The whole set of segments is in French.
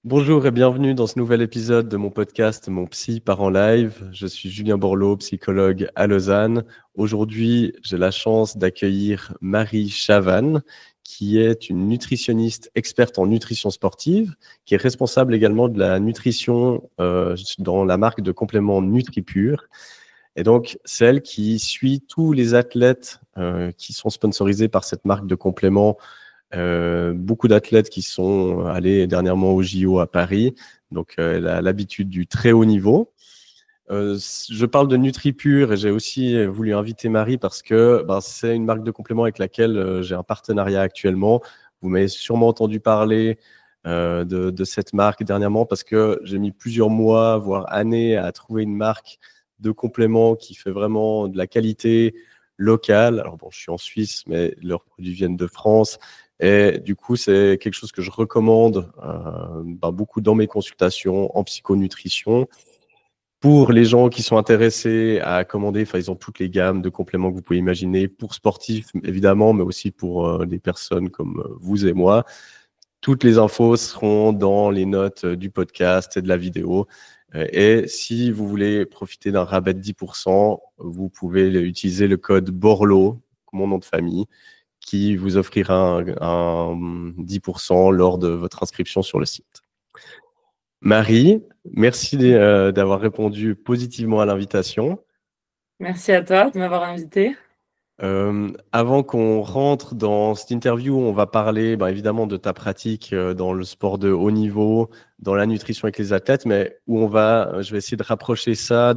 Bonjour et bienvenue dans ce nouvel épisode de mon podcast Mon Psy part en live. Je suis Julien Borloo, psychologue à Lausanne. Aujourd'hui, j'ai la chance d'accueillir Marie Chavanne, qui est une nutritionniste experte en nutrition sportive, qui est responsable également de la nutrition dans la marque de compléments NutriPure. Et donc, c'est elle qui suit tous les athlètes qui sont sponsorisés par cette marque de compléments. Beaucoup d'athlètes qui sont allés dernièrement au JO à Paris, donc elle a l'habitude du très haut niveau. Je parle de NutriPure et j'ai aussi voulu inviter Marie parce que c'est une marque de compléments avec laquelle j'ai un partenariat actuellement. Vous m'avez sûrement entendu parler de cette marque dernièrement parce que j'ai mis plusieurs mois, voire années à trouver une marque de compléments qui fait vraiment de la qualité locale. Alors bon, je suis en Suisse, mais leurs produits viennent de France. Et du coup, c'est quelque chose que je recommande beaucoup dans mes consultations en psychonutrition. Pour les gens qui sont intéressés à commander, ils ont toutes les gammes de compléments que vous pouvez imaginer, pour sportifs évidemment, mais aussi pour des personnes comme vous et moi. Toutes les infos seront dans les notes du podcast et de la vidéo. Et si vous voulez profiter d'un rabais de 10%, vous pouvez utiliser le code BORLO, mon nom de famille, qui vous offrira un 10% lors de votre inscription sur le site. Marie, merci d'avoir répondu positivement à l'invitation. Merci à toi de m'avoir invité. Avant qu'on rentre dans cette interview, on va parler évidemment de ta pratique dans le sport de haut niveau, dans la nutrition avec les athlètes, mais je vais essayer de rapprocher ça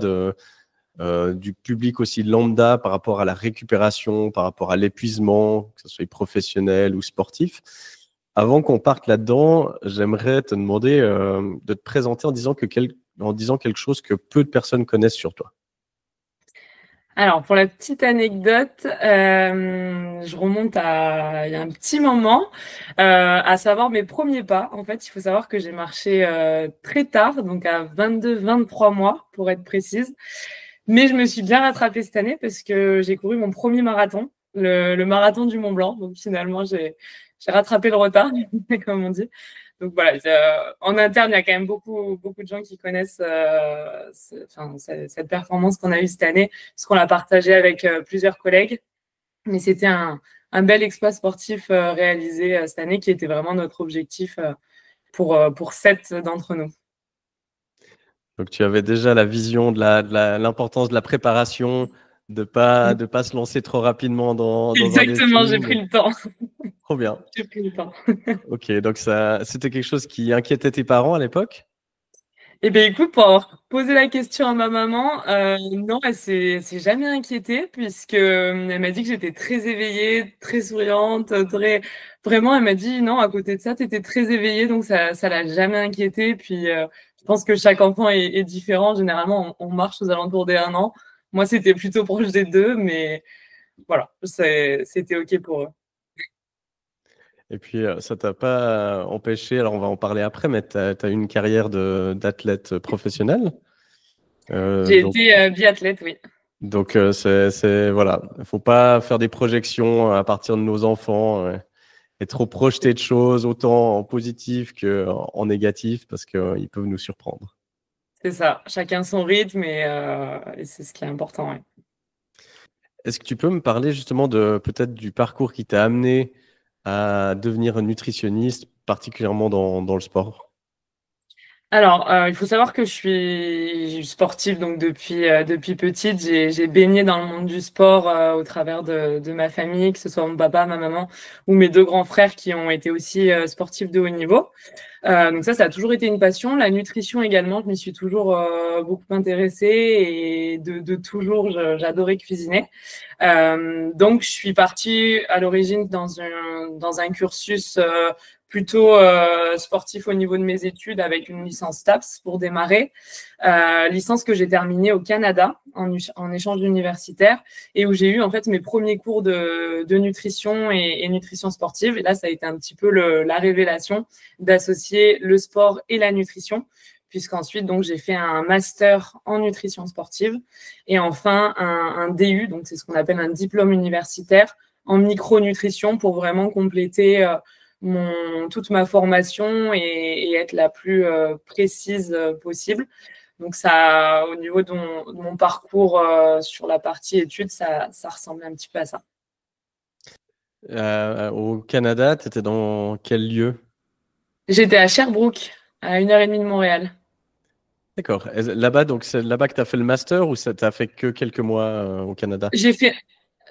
du public aussi lambda par rapport à la récupération, par rapport à l'épuisement, que ce soit professionnel ou sportif. Avant qu'on parte là-dedans, j'aimerais te demander de te présenter en disant quelque chose que peu de personnes connaissent sur toi. Alors, pour la petite anecdote, je remonte il y a un petit moment, à savoir mes premiers pas. En fait, il faut savoir que j'ai marché très tard, donc à 22-23 mois, pour être précise. Mais je me suis bien rattrapée cette année parce que j'ai couru mon premier marathon, le marathon du Mont Blanc. Donc finalement, j'ai rattrapé le retard, comme on dit. Donc voilà, en interne, il y a quand même beaucoup de gens qui connaissent cette performance qu'on a eue cette année, parce qu'on l'a partagée avec plusieurs collègues. Mais c'était un bel exploit sportif réalisé cette année, qui était vraiment notre objectif pour 7 d'entre nous. Donc, tu avais déjà la vision de l'importance de la préparation, de pas se lancer trop rapidement dans un Exactement, j'ai défi. pris le temps. Trop bien. J'ai pris le temps. Ok, donc c'était quelque chose qui inquiétait tes parents à l'époque? Eh bien, écoute, pour avoir posé la question à ma maman, non, elle s'est jamais inquiétée, puisque elle m'a dit que j'étais très éveillée, très souriante, vraiment, elle m'a dit non, à côté de ça, tu étais très éveillée, donc ça l'a jamais inquiétée. Puis, je pense que chaque enfant est différent. Généralement, on marche aux alentours des 1 an. Moi, c'était plutôt proche des 2, mais voilà, c'était OK pour eux. Et puis, ça t'a pas empêché, alors on va en parler après, mais tu as eu une carrière d'athlète professionnel. J'ai Donc, été biathlète, oui. voilà, il faut pas faire des projections à partir de nos enfants et trop projeter de choses, autant en positif qu'en négatif, parce qu'ils peuvent nous surprendre. C'est ça, chacun son rythme, et c'est ce qui est important, ouais. Est-ce que tu peux me parler justement peut-être du parcours qui t'a amené à devenir nutritionniste, particulièrement dans le sport? Alors, il faut savoir que je suis sportive, donc depuis petite, j'ai baigné dans le monde du sport au travers de ma famille, que ce soit mon papa, ma maman ou mes 2 grands frères qui ont été aussi sportifs de haut niveau. Donc ça a toujours été une passion. La nutrition également, je m'y suis toujours beaucoup intéressée, et de toujours, j'adorais cuisiner. Donc je suis partie à l'origine dans un cursus plutôt sportif au niveau de mes études, avec une licence STAPS pour démarrer, licence que j'ai terminée au Canada en échange universitaire, et où j'ai eu en fait mes premiers cours de nutrition et nutrition sportive. Et là, ça a été un petit peu la révélation d'associer le sport et la nutrition, puisqu'ensuite donc j'ai fait un master en nutrition sportive, et enfin un DU, donc c'est ce qu'on appelle un diplôme universitaire en micronutrition, pour vraiment compléter toute ma formation et être la plus précise possible. Donc ça, au niveau de mon parcours sur la partie études, ça ressemble un petit peu à ça. Au Canada, tu étais dans quel lieu? J'étais à Sherbrooke, à 1h30 de Montréal. D'accord. Là-bas, donc c'est là-bas que tu as fait le master ou ça t'as fait que quelques mois au Canada?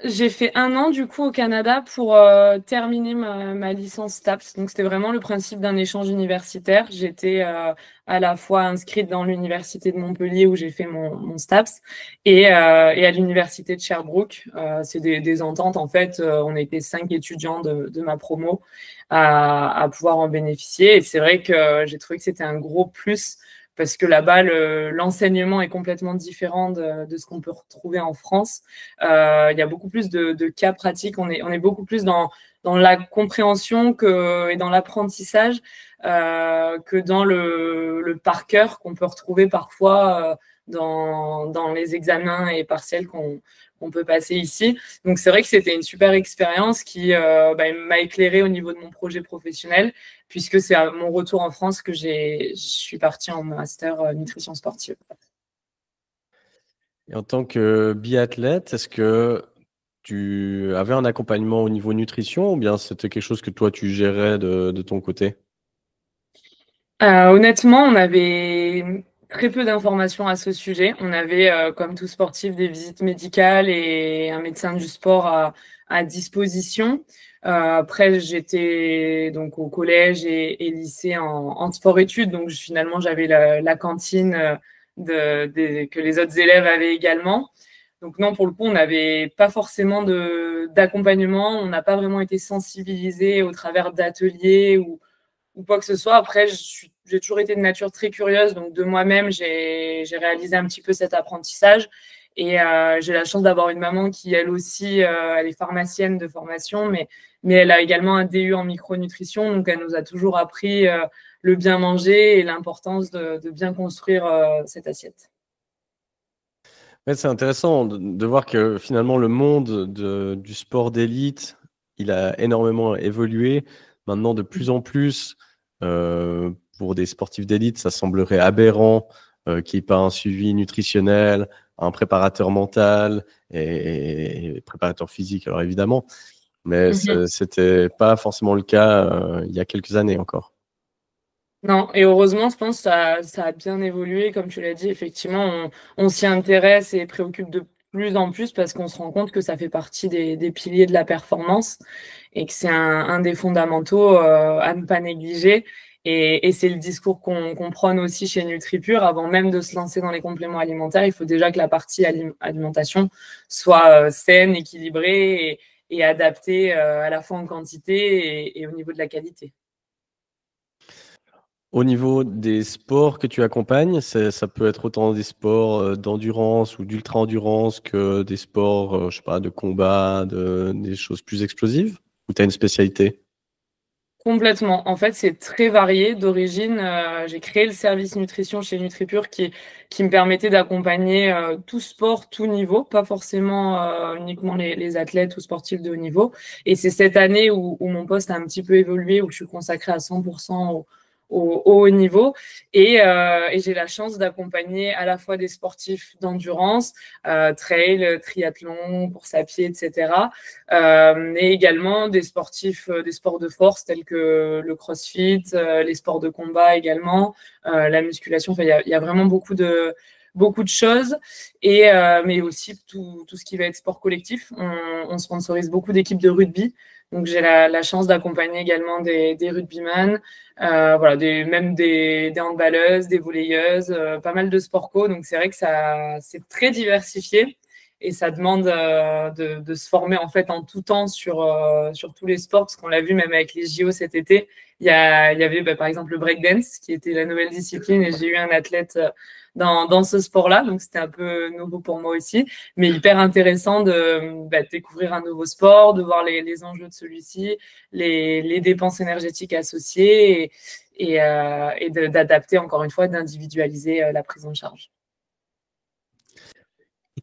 J'ai fait 1 an du coup au Canada pour terminer ma licence STAPS. Donc c'était vraiment le principe d'un échange universitaire. J'étais à la fois inscrite dans l'université de Montpellier où j'ai fait mon STAPS et à l'université de Sherbrooke. C'est des ententes en fait. On était 5 étudiants de ma promo à pouvoir en bénéficier. Et c'est vrai que j'ai trouvé que c'était un gros plus parce que là-bas, l'enseignement est complètement différent de ce qu'on peut retrouver en France. Il y a beaucoup plus de cas pratiques. On est beaucoup plus dans la compréhension et dans l'apprentissage que dans le par cœur qu'on peut retrouver parfois dans les examens et partiels qu'on peut passer ici. Donc c'est vrai que c'était une super expérience qui m'a éclairée au niveau de mon projet professionnel, puisque c'est à mon retour en France que je suis partie en master nutrition sportive. Et en tant que biathlète, est-ce que tu avais un accompagnement au niveau nutrition ou bien c'était quelque chose que toi tu gérais de ton côté? Honnêtement, on avait très peu d'informations à ce sujet. On avait, comme tout sportif, des visites médicales et un médecin du sport à disposition. Après, j'étais donc au collège et lycée en sport-études, donc finalement, j'avais la cantine que les autres élèves avaient également. Donc non, pour le coup, on n'avait pas forcément d'accompagnement. On n'a pas vraiment été sensibilisé au travers d'ateliers ou quoi que ce soit. Après, j'ai toujours été de nature très curieuse, donc de moi-même, j'ai réalisé un petit peu cet apprentissage. Et j'ai la chance d'avoir une maman qui, elle aussi, elle est pharmacienne de formation, mais elle a également un DU en micronutrition, donc elle nous a toujours appris le bien manger et l'importance de bien construire cette assiette. Ouais, c'est intéressant de voir que finalement le monde du sport d'élite, il a énormément évolué. Maintenant, de plus en plus, pour des sportifs d'élite, ça semblerait aberrant qu'il n'y ait pas un suivi nutritionnel, un préparateur mental et préparateur physique, alors évidemment. Mais Mhm. c'était pas forcément le cas il y a quelques années encore. Non, et heureusement, je pense que ça a bien évolué. Comme tu l'as dit, effectivement, on s'y intéresse et préoccupe de plus en plus parce qu'on se rend compte que ça fait partie des piliers de la performance et que c'est un des fondamentaux à ne pas négliger. Et c'est le discours qu'on prône aussi chez NutriPure. Avant même de se lancer dans les compléments alimentaires, il faut déjà que la partie alimentation soit saine, équilibrée et adaptée à la fois en quantité et au niveau de la qualité. Au niveau des sports que tu accompagnes, ça peut être autant des sports d'endurance ou d'ultra-endurance que des sports, je sais pas, de combat, des choses plus explosives? Ou tu as une spécialité? Complètement. En fait, c'est très varié. D'origine, j'ai créé le service nutrition chez NutriPure qui me permettait d'accompagner tout sport, tout niveau, pas forcément uniquement les athlètes ou sportifs de haut niveau. Et c'est cette année où mon poste a un petit peu évolué, où je suis consacrée à 100% au haut niveau. Et j'ai la chance d'accompagner à la fois des sportifs d'endurance, trail, triathlon, course à pied, etc. Et également des sportifs, des sports de force tels que le crossfit, les sports de combat également, la musculation. Enfin, il y a vraiment beaucoup de choses mais aussi tout ce qui va être sport collectif. On sponsorise beaucoup d'équipes de rugby. Donc, j'ai la chance d'accompagner également des rugbyman, voilà, même des handballeuses, des volleyeuses, pas mal de sport co. Donc, c'est vrai que c'est très diversifié et ça demande de se former en fait en tout temps sur tous les sports, parce qu'on l'a vu même avec les JO cet été. Il y avait par exemple le breakdance qui était la nouvelle discipline et j'ai eu un athlète dans ce sport-là, donc c'était un peu nouveau pour moi aussi, mais hyper intéressant de découvrir un nouveau sport, de voir les enjeux de celui-ci, les dépenses énergétiques associées et d'adapter encore une fois, d'individualiser la prise en charge.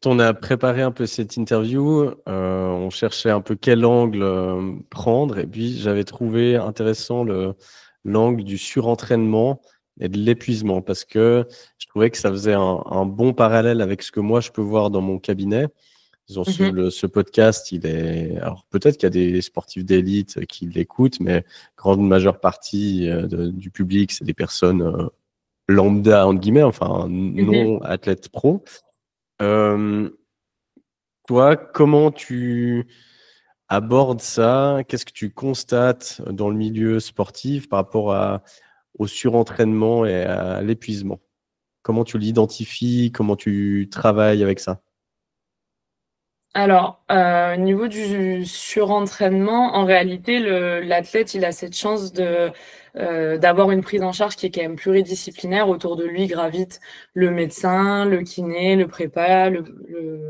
Quand on a préparé un peu cette interview, on cherchait un peu quel angle prendre, et puis j'avais trouvé intéressant l'angle du surentraînement et de l'épuisement, parce que je trouvais que ça faisait un bon parallèle avec ce que moi je peux voir dans mon cabinet. Disons, ce podcast, alors peut-être qu'il y a des sportifs d'élite qui l'écoutent, mais grande majeure partie du public, c'est des personnes lambda, entre guillemets, enfin non athlètes pro. Toi, comment tu abordes ça? Qu'est-ce que tu constates dans le milieu sportif par rapport au surentraînement et à l'épuisement? Comment tu l'identifies? Comment tu travailles avec ça? Alors, au niveau du surentraînement, en réalité, l'athlète, il a cette chance d'avoir une prise en charge qui est quand même pluridisciplinaire. Autour de lui gravite le médecin, le kiné, le prépa,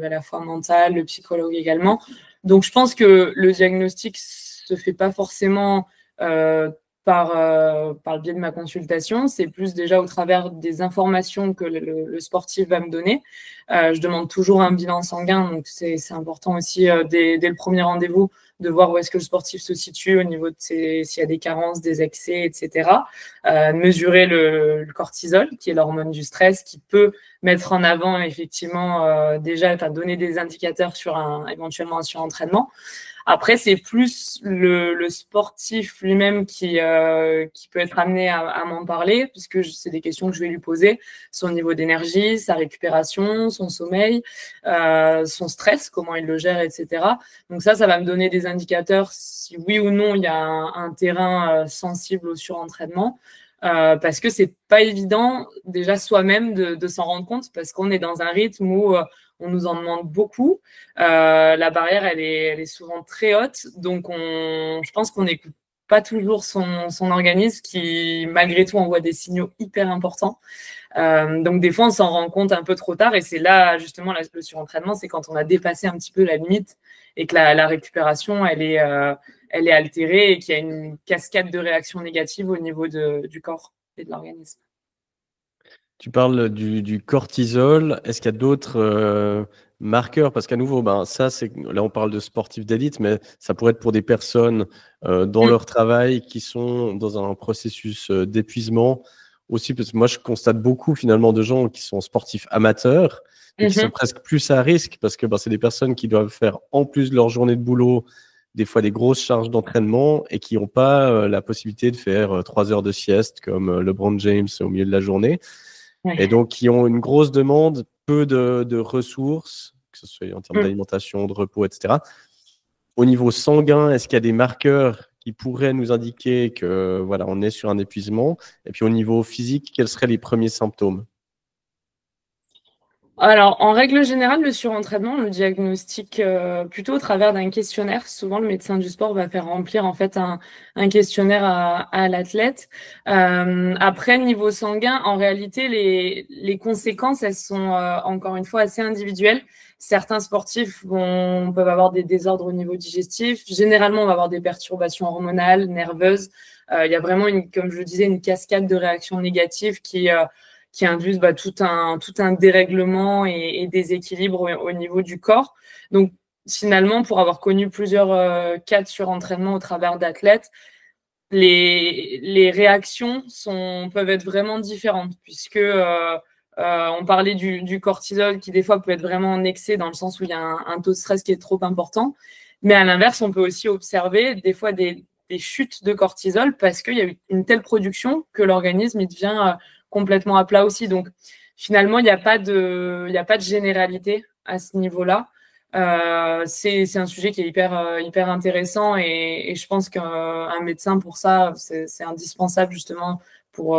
à la fois mental, le psychologue également. Donc, je pense que le diagnostic se fait pas forcément par le biais de ma consultation. C'est plus déjà au travers des informations que le sportif va me donner. Je demande toujours un bilan sanguin, donc c'est important aussi dès le premier rendez-vous de voir où est-ce que le sportif se situe au niveau de s'il y a des carences, des excès, etc. Mesurer le cortisol, qui est l'hormone du stress, qui peut mettre en avant effectivement déjà, donner des indicateurs sur éventuellement un surentraînement. Après, c'est plus le sportif lui-même qui peut être amené à m'en parler, puisque c'est des questions que je vais lui poser. Son niveau d'énergie, sa récupération, son sommeil, son stress, comment il le gère, etc. Donc ça va me donner des indicateurs si oui ou non il y a un terrain sensible au surentraînement. Parce que c'est pas évident déjà soi-même de s'en rendre compte, parce qu'on est dans un rythme où on nous en demande beaucoup. La barrière, elle est souvent très haute, donc je pense qu'on n'écoute pas toujours son organisme qui, malgré tout, envoie des signaux hyper importants. Donc des fois, on s'en rend compte un peu trop tard, et c'est là justement le surentraînement, c'est quand on a dépassé un petit peu la limite et que la récupération, elle est altérée et qu'il y a une cascade de réactions négatives au niveau du corps et de l'organisme. Tu parles du cortisol. Est-ce qu'il y a d'autres marqueurs? Parce qu'à nouveau, là, on parle de sportifs d'élite, mais ça pourrait être pour des personnes dans leur travail qui sont dans un processus d'épuisement aussi. Parce que moi, je constate beaucoup finalement de gens qui sont sportifs amateurs, mais qui sont presque plus à risque, parce que c'est des personnes qui doivent faire, en plus de leur journée de boulot, des fois des grosses charges d'entraînement, et qui n'ont pas la possibilité de faire 3 heures de sieste comme LeBron James au milieu de la journée. Et donc, qui ont une grosse demande, peu de ressources, que ce soit en termes d'alimentation, de repos, etc. Au niveau sanguin, est-ce qu'il y a des marqueurs qui pourraient nous indiquer que voilà, on est sur un épuisement? Et puis au niveau physique, quels seraient les premiers symptômes? Alors, en règle générale, le surentraînement, on le diagnostique plutôt au travers d'un questionnaire. Souvent, le médecin du sport va faire remplir en fait un questionnaire à l'athlète. Après, niveau sanguin, en réalité, les conséquences, elles sont encore une fois assez individuelles. Certains sportifs peuvent avoir des désordres au niveau digestif. Généralement, on va avoir des perturbations hormonales, nerveuses. Il y a vraiment, comme je le disais, une cascade de réactions négatives qui induisent tout un dérèglement et déséquilibre au niveau du corps. Donc, finalement, pour avoir connu plusieurs cas de surentraînement au travers d'athlètes, les réactions peuvent être vraiment différentes, puisque on parlait du cortisol qui, des fois, peut être vraiment en excès dans le sens où il y a un taux de stress qui est trop important. Mais à l'inverse, on peut aussi observer des fois des chutes de cortisol parce qu'il y a eu une telle production que l'organisme il devient complètement à plat aussi. Donc, finalement, il n'y a pas de généralité à ce niveau-là. C'est un sujet qui est hyper intéressant, et je pense qu'un médecin, pour ça, c'est indispensable justement pour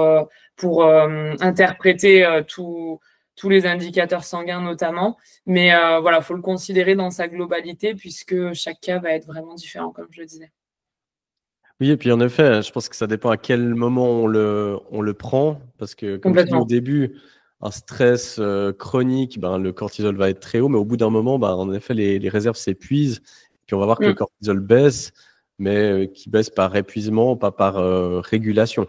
interpréter tous les indicateurs sanguins notamment. Mais voilà, il faut le considérer dans sa globalité, puisque chaque cas va être vraiment différent, comme je le disais. Oui, et puis en effet, je pense que ça dépend à quel moment on le prend, parce que comme tu dis au début, un stress chronique, le cortisol va être très haut, mais au bout d'un moment, en effet, les réserves s'épuisent, puis on va voir que le cortisol baisse, mais qui baisse par épuisement, pas par régulation.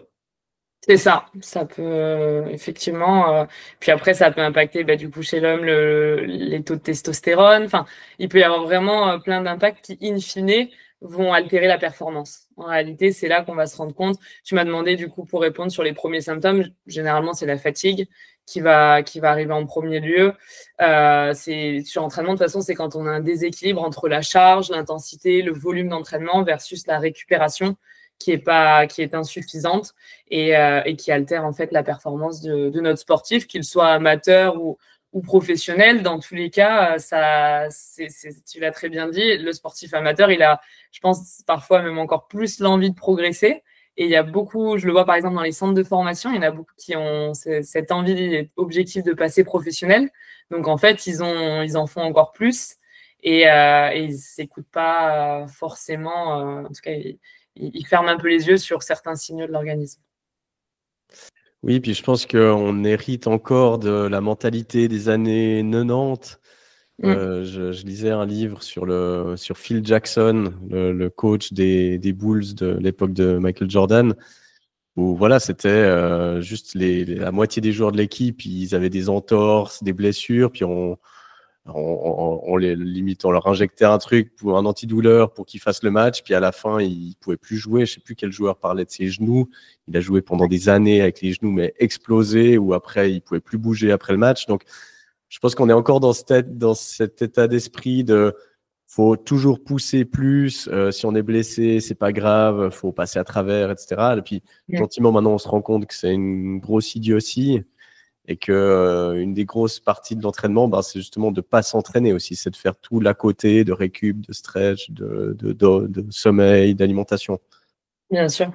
C'est ça, ça peut effectivement. Puis après, ça peut impacter du coup chez l'homme les taux de testostérone. Enfin, il peut y avoir vraiment plein d'impacts qui, in fine, vont altérer la performance. En réalité, c'est là qu'on va se rendre compte. Tu m'as demandé du coup pour répondre sur les premiers symptômes. Généralement, c'est la fatigue qui va arriver en premier lieu. C'est sur l'entraînement, de toute façon, c'est quand on a un déséquilibre entre la charge, l'intensité, le volume d'entraînement versus la récupération qui est insuffisante et qui altère en fait la performance de notre sportif, qu'il soit amateur ou professionnel. Dans tous les cas, tu l'as très bien dit, le sportif amateur, il a, je pense, parfois même encore plus l'envie de progresser. Et il y a beaucoup, je le vois par exemple dans les centres de formation, il y en a beaucoup qui ont cette envie et objectif de passer professionnel. Donc en fait, ils en font encore plus et ils s'écoutent pas forcément. En tout cas, ils ferment un peu les yeux sur certains signaux de l'organisme. Oui, puis je pense qu'on hérite encore de la mentalité des années 90. Je lisais un livre sur Phil Jackson, le coach des Bulls de l'époque de Michael Jordan, où voilà, c'était juste la moitié des joueurs de l'équipe, ils avaient des entorses, des blessures, puis on les limite, on leur injectait un truc pour un antidouleur pour qu'ils fassent le match, puis à la fin ils pouvaient plus jouer. Je sais plus quel joueur parlait de ses genoux. Il a joué pendant des années avec les genoux mais explosés, ou après il pouvait plus bouger après le match. Donc je pense qu'on est encore dans cet état d'esprit de faut toujours pousser plus. Si on est blessé, c'est pas grave, faut passer à travers, etc. Et puis gentiment maintenant on se rend compte que c'est une grosse idiotie. Et que une des grosses parties de l'entraînement, c'est justement de ne pas s'entraîner aussi, c'est de faire tout l'à côté, de récup, de stretch, de sommeil, d'alimentation. Bien sûr.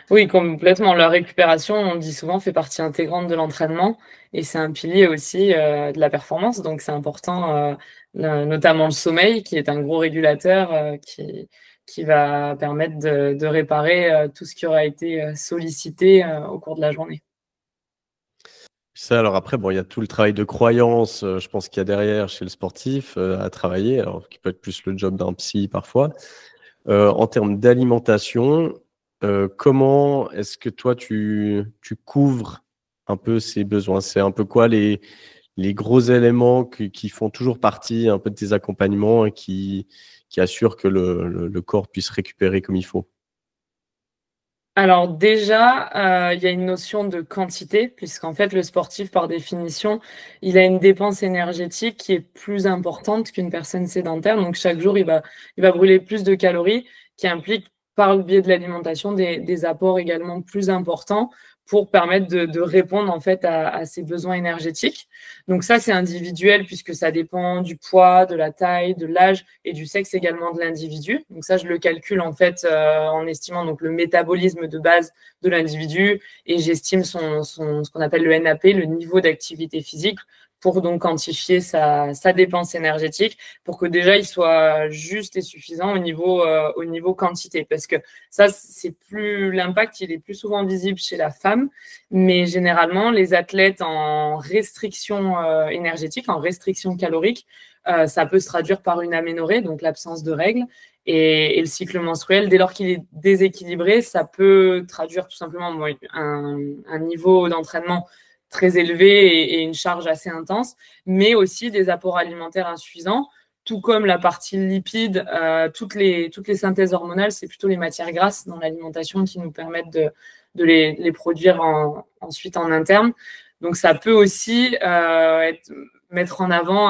Oui, complètement. La récupération, on dit souvent, fait partie intégrante de l'entraînement et c'est un pilier aussi de la performance. Donc c'est important, notamment le sommeil, qui est un gros régulateur qui va permettre de réparer tout ce qui aura été sollicité au cours de la journée. Ça, alors après, bon, il y a tout le travail de croyance, je pense qu'il y a derrière chez le sportif à travailler, alors qui peut être plus le job d'un psy parfois. En termes d'alimentation, comment est-ce que toi, tu couvres un peu ces besoins? C'est un peu quoi les gros éléments qui font toujours partie un peu de tes accompagnements et qui assurent que le corps puisse récupérer comme il faut? Alors déjà, il y a une notion de quantité, puisqu'en fait, le sportif, par définition, il a une dépense énergétique qui est plus importante qu'une personne sédentaire. Donc chaque jour, il va brûler plus de calories, qui implique par le biais de l'alimentation des apports également plus importants pour permettre de répondre en fait à ses besoins énergétiques. Donc ça, c'est individuel puisque ça dépend du poids, de la taille, de l'âge et du sexe également de l'individu. Donc ça, je le calcule en fait en estimant donc le métabolisme de base de l'individu et j'estime ce qu'on appelle le NAP, le niveau d'activité physique, pour donc quantifier sa dépense énergétique, pour que déjà il soit juste et suffisant au niveau quantité. Parce que ça, c'est plus l'impact, il est plus souvent visible chez la femme, mais généralement les athlètes en restriction énergétique, en restriction calorique, ça peut se traduire par une aménorrhée, donc l'absence de règles. Et le cycle menstruel, dès lors qu'il est déséquilibré, ça peut traduire tout simplement un niveau d'entraînement très élevé et une charge assez intense, mais aussi des apports alimentaires insuffisants, tout comme la partie lipide, toutes les synthèses hormonales, c'est plutôt les matières grasses dans l'alimentation qui nous permettent de les produire ensuite en interne. Donc ça peut aussi mettre en avant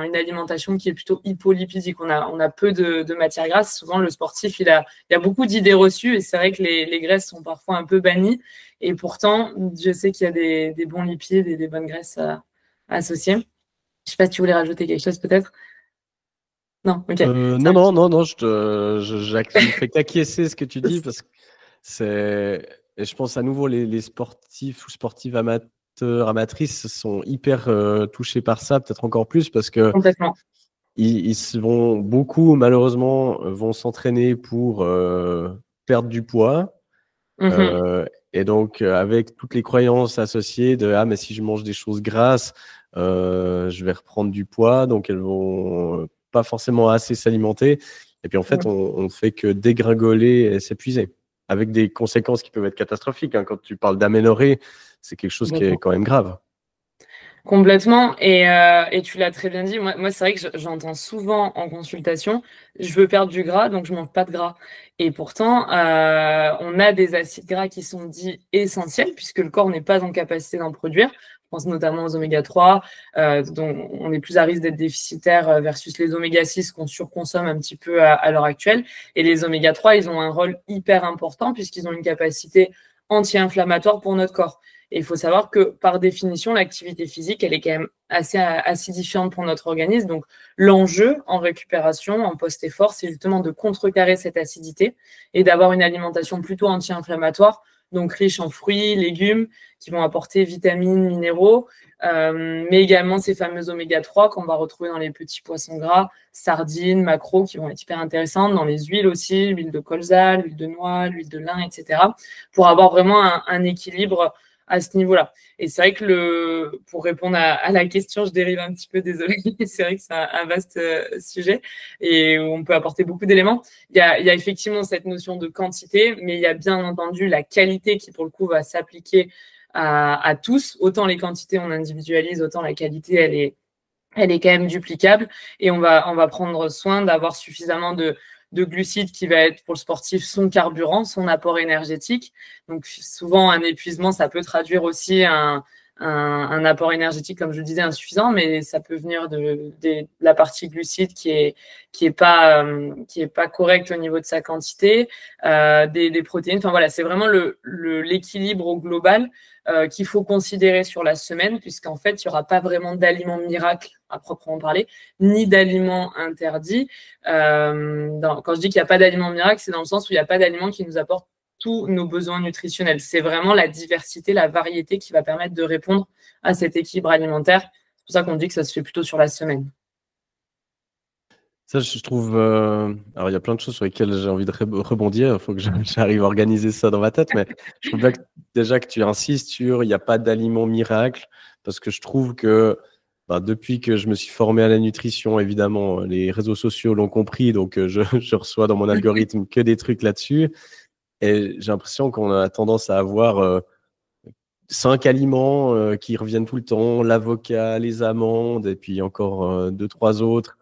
une alimentation qui est plutôt hypolipidique. On a peu de matières grasses. Souvent, le sportif, il y a beaucoup d'idées reçues et c'est vrai que les graisses sont parfois un peu bannies. Et pourtant, je sais qu'il y a des bons lipides et des bonnes graisses associées. Je ne sais pas si tu voulais rajouter quelque chose peut-être. Non, ok. Non, je fais qu'acquiescer ce que tu dis parce que et je pense à nouveau les sportifs ou sportives amateurs, amatrices sont hyper touchés par ça, peut-être encore plus parce que Complètement. vont beaucoup, malheureusement, vont s'entraîner pour perdre du poids. Et donc, avec toutes les croyances associées de « Ah, mais si je mange des choses grasses, je vais reprendre du poids. » Donc, elles vont pas forcément assez s'alimenter. Et puis, en fait, on ne fait que dégringoler et s'épuiser. avec des conséquences qui peuvent être catastrophiques, hein. Quand tu parles d'aménorrhée, c'est quelque chose qui est quand même grave. Complètement. Et tu l'as très bien dit. Moi c'est vrai que j'entends souvent en consultation, je veux perdre du gras, donc je mange pas de gras. Et pourtant, on a des acides gras qui sont dits essentiels, puisque le corps n'est pas en capacité d'en produire. Je pense notamment aux oméga 3, dont on est plus à risque d'être déficitaire versus les oméga 6 qu'on surconsomme un petit peu à l'heure actuelle. Et les oméga 3, ils ont un rôle hyper important, puisqu'ils ont une capacité anti-inflammatoire pour notre corps. Et il faut savoir que, par définition, l'activité physique, elle est quand même assez acidifiante pour notre organisme. Donc, l'enjeu en récupération, en post-effort, c'est justement de contrecarrer cette acidité et d'avoir une alimentation plutôt anti-inflammatoire, donc riche en fruits, légumes, qui vont apporter vitamines, minéraux, mais également ces fameux oméga 3 qu'on va retrouver dans les petits poissons gras, sardines, maquereaux, qui vont être hyper intéressantes, dans les huiles aussi, l'huile de colza, l'huile de noix, l'huile de lin, etc., pour avoir vraiment un équilibre à ce niveau-là. Et c'est vrai que pour répondre à la question, je dérive un petit peu, désolée, c'est vrai que c'est un vaste sujet et où on peut apporter beaucoup d'éléments. Il y a effectivement cette notion de quantité, mais il y a bien entendu la qualité qui, pour le coup, va s'appliquer à tous. Autant les quantités, on individualise, autant la qualité, elle est quand même duplicable. Et on va prendre soin d'avoir suffisamment de glucides qui va être pour le sportif son carburant, son apport énergétique. Donc souvent un épuisement, ça peut traduire aussi un apport énergétique, comme je le disais, insuffisant, mais ça peut venir de la partie glucide qui est pas correcte au niveau de sa quantité, des protéines. Enfin voilà, c'est vraiment l'équilibre au global qu'il faut considérer sur la semaine, puisqu'en fait, il n'y aura pas vraiment d'aliments miracles à proprement parler, ni d'aliments interdits. Quand je dis qu'il n'y a pas d'aliments miracles, c'est dans le sens où il n'y a pas d'aliments qui nous apportent tous nos besoins nutritionnels. C'est vraiment la diversité, la variété qui va permettre de répondre à cet équilibre alimentaire. C'est pour ça qu'on dit que ça se fait plutôt sur la semaine. Ça, je trouve. Alors, il y a plein de choses sur lesquelles j'ai envie de rebondir. Il faut que j'arrive à organiser ça dans ma tête. Mais je trouve bien déjà que tu insistes sur il n'y a pas d'aliment miracle. Parce que je trouve que depuis que je me suis formé à la nutrition, évidemment, les réseaux sociaux l'ont compris. Donc, je reçois dans mon algorithme que des trucs là-dessus. Et j'ai l'impression qu'on a tendance à avoir 5 aliments qui reviennent tout le temps: l'avocat, les amandes, et puis encore 2-3 autres.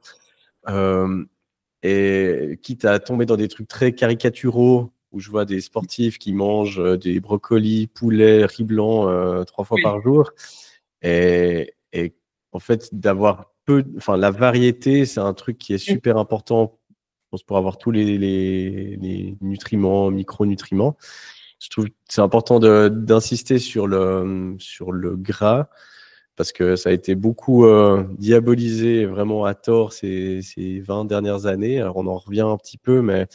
Et quitte à tomber dans des trucs très caricaturaux, où je vois des sportifs qui mangent des brocolis, poulet, riz blanc 3 fois par jour. Et en fait, d'avoir la variété, c'est un truc qui est super important, je pense, pour avoir tous les nutriments, micronutriments. Je trouve que c'est important d'insister sur le gras, parce que ça a été beaucoup diabolisé vraiment à tort ces 20 dernières années. Alors, on en revient un petit peu, mais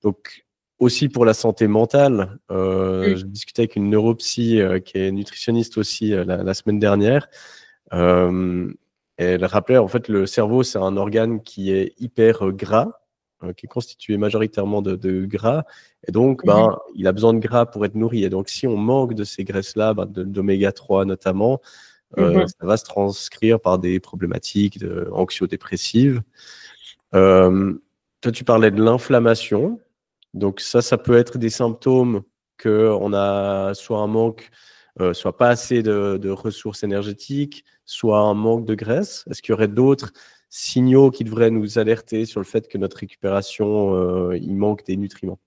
donc aussi pour la santé mentale. Je discutais avec une neuropsy qui est nutritionniste aussi la semaine dernière. Elle rappelait, en fait, le cerveau, c'est un organe qui est hyper gras, qui est constitué majoritairement de gras. Et donc, il a besoin de gras pour être nourri. Et donc, si on manque de ces graisses-là, d'oméga 3 notamment, ça va se transcrire par des problématiques anxio-dépressives. Toi, tu parlais de l'inflammation. Donc ça peut être des symptômes qu'on a soit un manque, soit pas assez de ressources énergétiques, soit un manque de graisse. Est-ce qu'il y aurait d'autres signaux qui devraient nous alerter sur le fait que notre récupération, il manque des nutriments?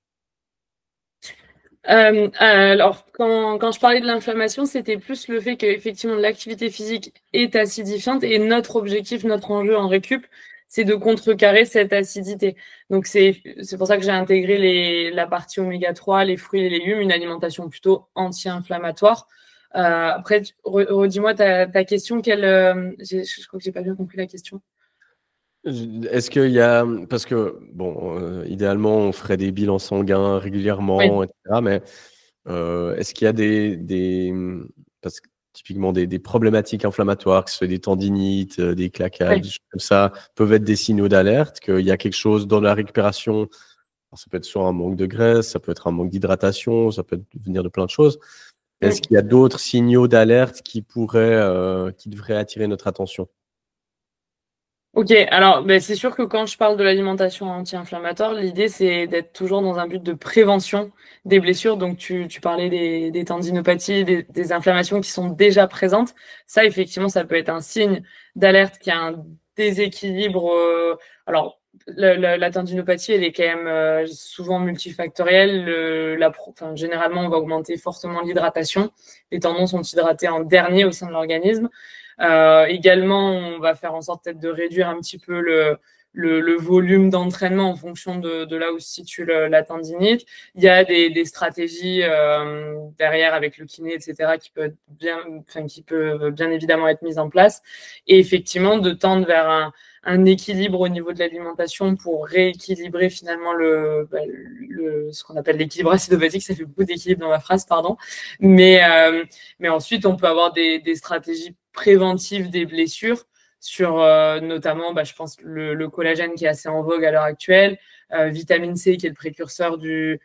Alors, quand je parlais de l'inflammation, c'était plus le fait qu'effectivement l'activité physique est acidifiante et notre objectif, notre enjeu en récup, c'est de contrecarrer cette acidité. Donc, c'est pour ça que j'ai intégré la partie oméga 3, les fruits et les légumes, une alimentation plutôt anti-inflammatoire. Après, redis-moi ta question. Je crois que j'ai pas bien compris la question. Est-ce qu'il y a, parce que idéalement on ferait des bilans sanguins régulièrement, Oui. etc. Mais est-ce qu'il y a parce que typiquement des problématiques inflammatoires, que ce soit des tendinites, des claquages, des choses comme ça, peuvent être des signaux d'alerte qu'il y a quelque chose dans la récupération? Alors, ça peut être soit un manque de graisse, ça peut être un manque d'hydratation, ça peut venir de plein de choses. Est-ce qu'il y a d'autres signaux d'alerte qui devraient attirer notre attention? Ok, alors c'est sûr que quand je parle de l'alimentation anti-inflammatoire, l'idée c'est d'être toujours dans un but de prévention des blessures. Donc tu parlais des tendinopathies, des inflammations qui sont déjà présentes. Ça, effectivement, ça peut être un signe d'alerte qu'il y a un déséquilibre. Alors la tendinopathie, elle est quand même souvent multifactorielle. Enfin, généralement, on va augmenter fortement l'hydratation. Les tendons sont hydratés en dernier au sein de l'organisme. Également, on va faire en sorte peut-être de réduire un petit peu le volume d'entraînement en fonction de là où se situe la tendinite. Il y a des stratégies derrière avec le kiné, etc., qui peuvent bien évidemment être mises en place. Et effectivement, de tendre vers un équilibre au niveau de l'alimentation pour rééquilibrer finalement ce qu'on appelle l'équilibre acido-basique. Ça fait beaucoup d'équilibre dans ma phrase, pardon. Mais ensuite, on peut avoir des stratégies préventives des blessures sur notamment, je pense, le collagène qui est assez en vogue à l'heure actuelle, vitamine C qui est le précurseur du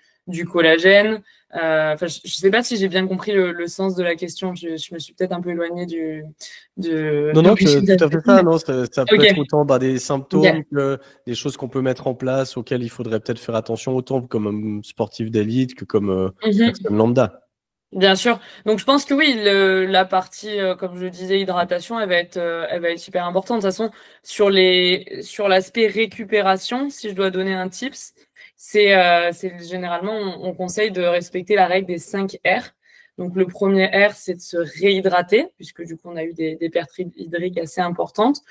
collagène. Je ne sais pas si j'ai bien compris le sens de la question. Je me suis peut-être un peu éloignée de Non, non, l'origine c'est de tout la à fait question. ça. Non, ça peut Ok, être autant des symptômes ok. que des choses qu'on peut mettre en place auxquelles il faudrait peut-être faire attention, autant comme sportif d'élite que comme Mhm. personne lambda. Bien sûr. Donc je pense que oui, la partie, comme je disais, hydratation, elle va être super importante. De toute façon, sur l'aspect récupération, si je dois donner un tips, c'est généralement on conseille de respecter la règle des 5 R. Donc le premier R, c'est de se réhydrater, puisque du coup on a eu des pertes hydriques assez importantes.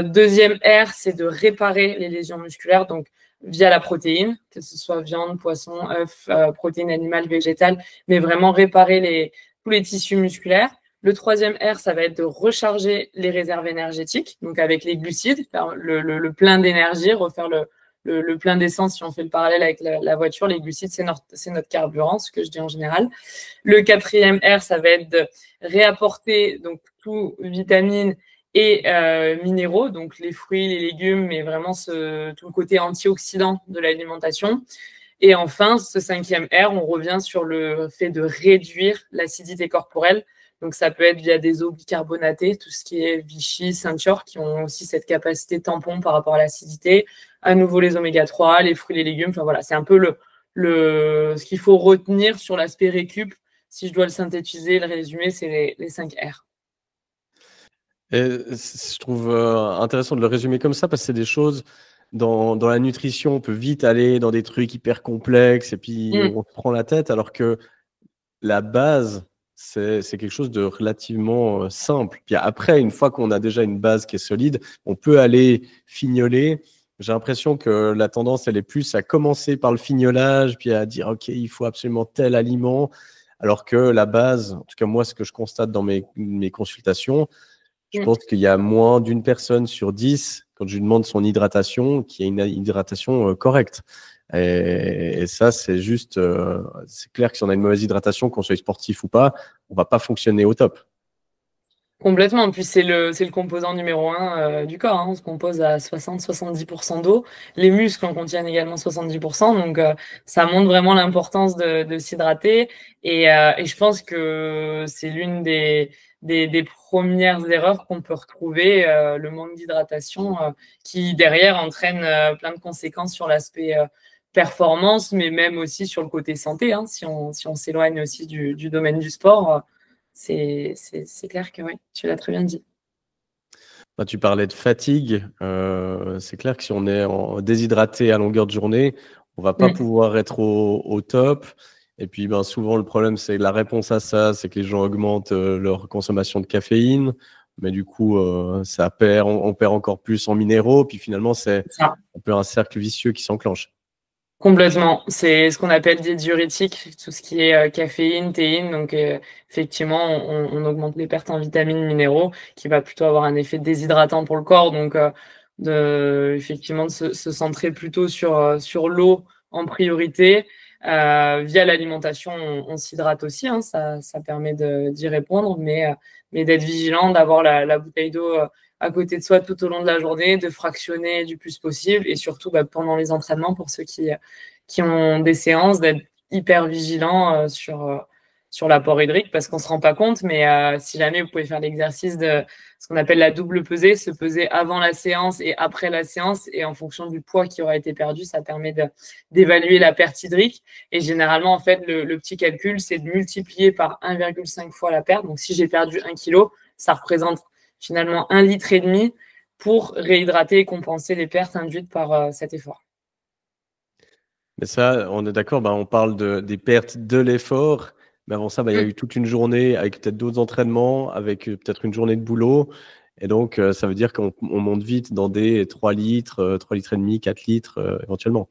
Deuxième R, c'est de réparer les lésions musculaires. Donc via la protéine, que ce soit viande, poisson, œufs, protéines animales, végétales, mais vraiment réparer tous les tissus musculaires. Le troisième R, ça va être de recharger les réserves énergétiques, donc avec les glucides, faire le plein d'énergie, refaire le plein d'essence. Si on fait le parallèle avec la voiture, les glucides, c'est notre carburant, ce que je dis en général. Le quatrième R, ça va être de réapporter donc tout vitamines et minéraux, donc les fruits, les légumes, mais vraiment tout le côté antioxydant de l'alimentation. Et enfin, ce cinquième R, on revient sur le fait de réduire l'acidité corporelle. Donc, ça peut être via des eaux bicarbonatées, tout ce qui est Vichy, Ceinture, qui ont aussi cette capacité tampon par rapport à l'acidité. À nouveau, les oméga 3, les fruits, les légumes. Enfin, voilà, c'est un peu ce qu'il faut retenir sur l'aspect récup. Si je dois le synthétiser, le résumer, c'est les 5 R. Et je trouve intéressant de le résumer comme ça parce que c'est des choses dans la nutrition, on peut vite aller dans des trucs hyper complexes et puis on se prend la tête alors que la base, c'est quelque chose de relativement simple. Puis après, une fois qu'on a déjà une base qui est solide, on peut aller fignoler. J'ai l'impression que la tendance, elle est plus à commencer par le fignolage, puis à dire, OK, il faut absolument tel aliment, alors que la base, en tout cas moi, ce que je constate dans mes consultations, je pense qu'il y a moins d'une personne sur 10, quand je lui demande son hydratation, qui a une hydratation correcte. Et ça, c'est juste, c'est clair que si on a une mauvaise hydratation, qu'on soit sportif ou pas, on va pas fonctionner au top. Complètement. Puis c'est le composant numéro un du corps, hein. On se compose à 60-70% d'eau. Les muscles en contiennent également 70%. Donc ça montre vraiment l'importance de s'hydrater. Et je pense que c'est l'une des premières erreurs qu'on peut retrouver, le manque d'hydratation, qui derrière entraîne plein de conséquences sur l'aspect performance, mais même aussi sur le côté santé, hein. Si on s'éloigne aussi du domaine du sport. C'est clair que oui, tu l'as très bien dit. Bah, tu parlais de fatigue. C'est clair que si on est déshydraté à longueur de journée, on va pas Mm. pouvoir être au top. Et puis, ben, souvent, le problème, c'est la réponse à ça, c'est que les gens augmentent leur consommation de caféine. Mais du coup, on perd encore plus en minéraux. Puis finalement, c'est Ça. un peu un cercle vicieux qui s'enclenche. Complètement. C'est ce qu'on appelle des diurétiques, tout ce qui est caféine, théine. Donc, effectivement, on augmente les pertes en vitamines, minéraux, qui va plutôt avoir un effet déshydratant pour le corps. Donc, effectivement, de se centrer plutôt sur l'eau en priorité. Via l'alimentation, on s'hydrate aussi, hein, ça permet d'y répondre, mais d'être vigilant, d'avoir la bouteille d'eau à côté de soi tout au long de la journée, de fractionner du plus possible et surtout pendant les entraînements pour ceux qui ont des séances, d'être hyper vigilant sur l'apport hydrique parce qu'on se rend pas compte. Mais si jamais vous pouvez faire l'exercice de ce qu'on appelle la double pesée, se peser avant la séance et après la séance, et en fonction du poids qui aura été perdu, ça permet d'évaluer la perte hydrique. Et généralement, en fait, le petit calcul, c'est de multiplier par 1,5 fois la perte. Donc, si j'ai perdu 1 kg, ça représente finalement 1,5 litre pour réhydrater et compenser les pertes induites par cet effort. Mais ça, on est d'accord, on parle des pertes de l'effort. Mais avant ça, il y a eu toute une journée avec peut-être d'autres entraînements, avec peut-être une journée de boulot. Et donc, ça veut dire qu'on monte vite dans des 3 litres, 3 litres et demi, 4 litres éventuellement.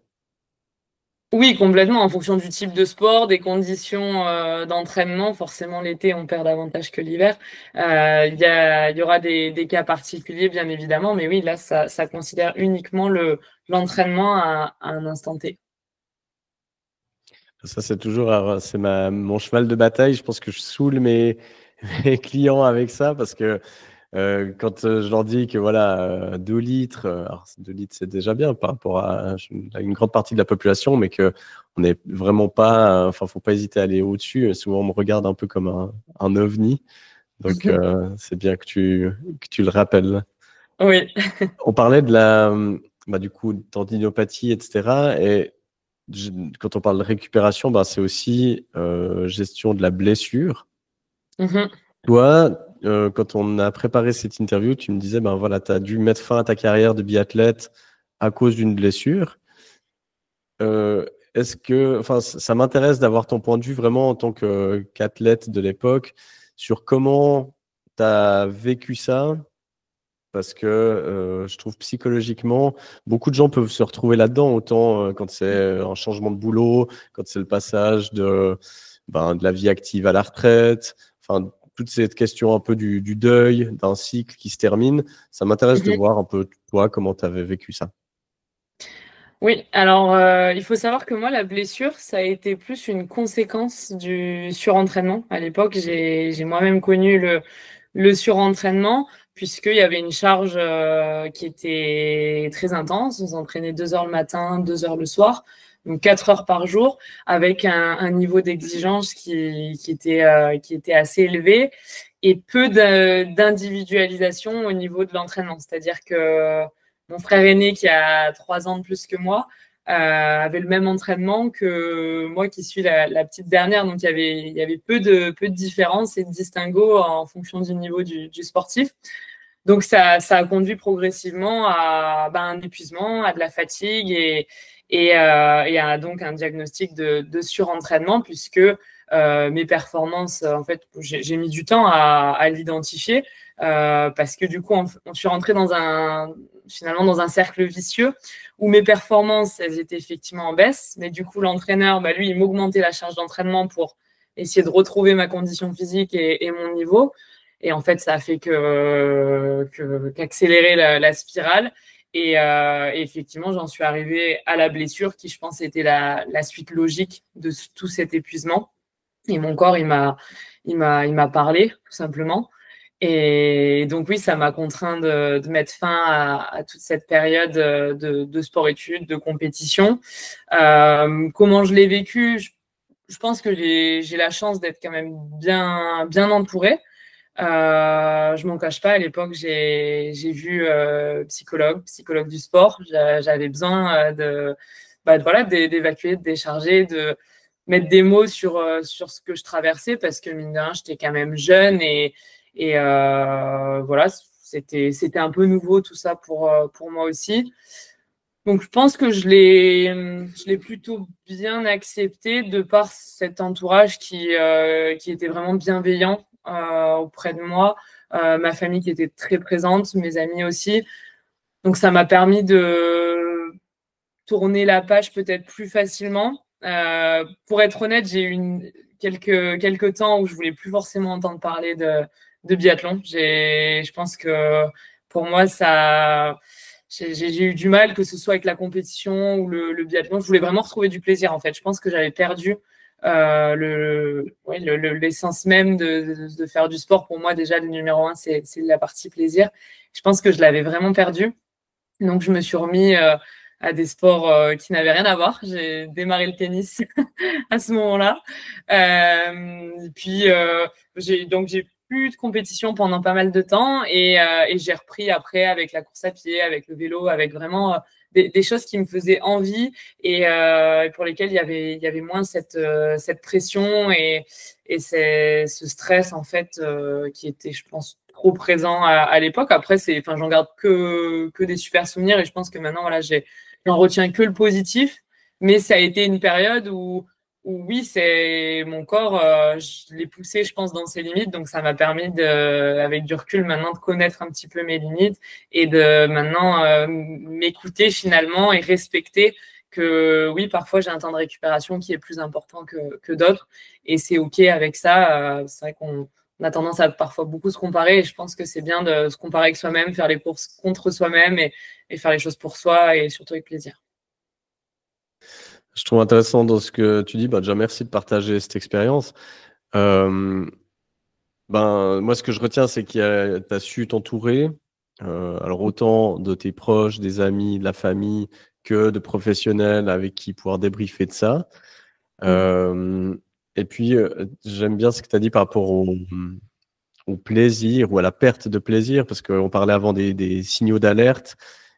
Oui, complètement. En fonction du type de sport, des conditions d'entraînement, forcément l'été on perd davantage que l'hiver. Il y aura des cas particuliers, bien évidemment, mais oui, là ça considère uniquement l'entraînement à un instant T. Ça, c'est toujours mon cheval de bataille. Je pense que je saoule mes clients avec ça parce que quand je leur dis que voilà, 2 litres, alors 2 litres c'est déjà bien par rapport à une grande partie de la population, mais qu'on n'est vraiment pas, enfin, faut pas hésiter à aller au-dessus. Souvent, on me regarde un peu comme un ovni. Donc, c'est bien que tu le rappelles. Oui. On parlait du coup, de tendinopathie, etc. Et quand on parle de récupération, c'est aussi gestion de la blessure. Toi, quand on a préparé cette interview, tu me disais, voilà, tu as dû mettre fin à ta carrière de biathlète à cause d'une blessure. Ça m'intéresse d'avoir ton point de vue vraiment en tant qu'athlète de l'époque sur comment tu as vécu ça, parce que je trouve psychologiquement, beaucoup de gens peuvent se retrouver là-dedans, autant quand c'est un changement de boulot, quand c'est le passage de la vie active à la retraite, enfin, toute cette question un peu du deuil, d'un cycle qui se termine. Ça m'intéresse de voir un peu, toi, comment tu avais vécu ça. Oui, alors il faut savoir que moi, la blessure, ça a été plus une conséquence du surentraînement. À l'époque, j'ai moi-même connu le surentraînement, puisqu'il y avait une charge qui était très intense. On s'entraînait 2 heures le matin, 2 heures le soir, donc 4 heures par jour, avec un niveau d'exigence qui était assez élevé et peu d'individualisation au niveau de l'entraînement. C'est-à-dire que mon frère aîné, qui a 3 ans de plus que moi, avait le même entraînement que moi qui suis la petite dernière. Donc, il y avait peu de différence et de distinguo en fonction du niveau du sportif. Donc, ça a conduit progressivement à un épuisement, à de la fatigue et à donc un diagnostic de surentraînement, puisque mes performances, en fait, j'ai mis du temps à l'identifier parce que du coup, on suis rentré finalement dans un cercle vicieux où mes performances, elles étaient effectivement en baisse, mais du coup, l'entraîneur, lui, il m'augmentait la charge d'entraînement pour essayer de retrouver ma condition physique et mon niveau. Et en fait, ça a fait qu'accélérer la spirale. Et effectivement, j'en suis arrivée à la blessure qui, je pense, était la suite logique de tout cet épuisement. Et mon corps, il m'a parlé, tout simplement. Et donc, oui, ça m'a contraint de mettre fin à toute cette période de sport-études, de compétition. Comment je l'ai vécu? Je pense que j'ai la chance d'être quand même bien entourée. Je m'en cache pas, à l'époque, j'ai vu psychologue du sport. J'avais besoin d'évacuer, de décharger, de mettre des mots sur ce que je traversais, parce que mine de rien, j'étais quand même jeune et voilà, c'était un peu nouveau tout ça pour moi aussi. Donc je pense que je l'ai plutôt bien accepté de par cet entourage qui était vraiment bienveillant auprès de moi, ma famille qui était très présente, mes amis aussi. Donc ça m'a permis de tourner la page peut-être plus facilement. Pour être honnête, j'ai eu quelques temps où je voulais plus forcément entendre parler de biathlon. Je pense que pour moi, j'ai eu du mal, que ce soit avec la compétition ou le biathlon. Je voulais vraiment retrouver du plaisir, en fait. Je pense que j'avais perdu l'essence même de faire du sport. Pour moi, déjà, le numéro 1, c'est la partie plaisir. Je pense que je l'avais vraiment perdu. Donc, je me suis remis à des sports qui n'avaient rien à voir. J'ai démarré le tennis à ce moment-là. Puis j'ai plus de compétition pendant pas mal de temps et j'ai repris après avec la course à pied, avec le vélo, avec vraiment des choses qui me faisaient envie et pour lesquelles il y avait moins cette pression et ce stress en fait qui était, je pense, trop présent à l'époque. Après, j'en garde que des super souvenirs et je pense que maintenant, voilà, j'en retiens que le positif. Mais ça a été une période où oui, c'est mon corps, je l'ai poussé, je pense, dans ses limites. Donc, ça m'a permis avec du recul maintenant, de connaître un petit peu mes limites et de maintenant m'écouter finalement et respecter que oui, parfois j'ai un temps de récupération qui est plus important que d'autres et c'est OK avec ça. C'est vrai qu'on a tendance à parfois beaucoup se comparer et je pense que c'est bien de se comparer avec soi-même, faire les courses contre soi-même et faire les choses pour soi et surtout avec plaisir. Je trouve intéressant dans ce que tu dis. Déjà, merci de partager cette expérience. Moi, ce que je retiens, c'est que tu as su t'entourer. Alors, autant de tes proches, des amis, de la famille, que de professionnels avec qui pouvoir débriefer de ça. Et puis, j'aime bien ce que tu as dit par rapport au plaisir ou à la perte de plaisir, parce qu'on parlait avant des signaux d'alerte.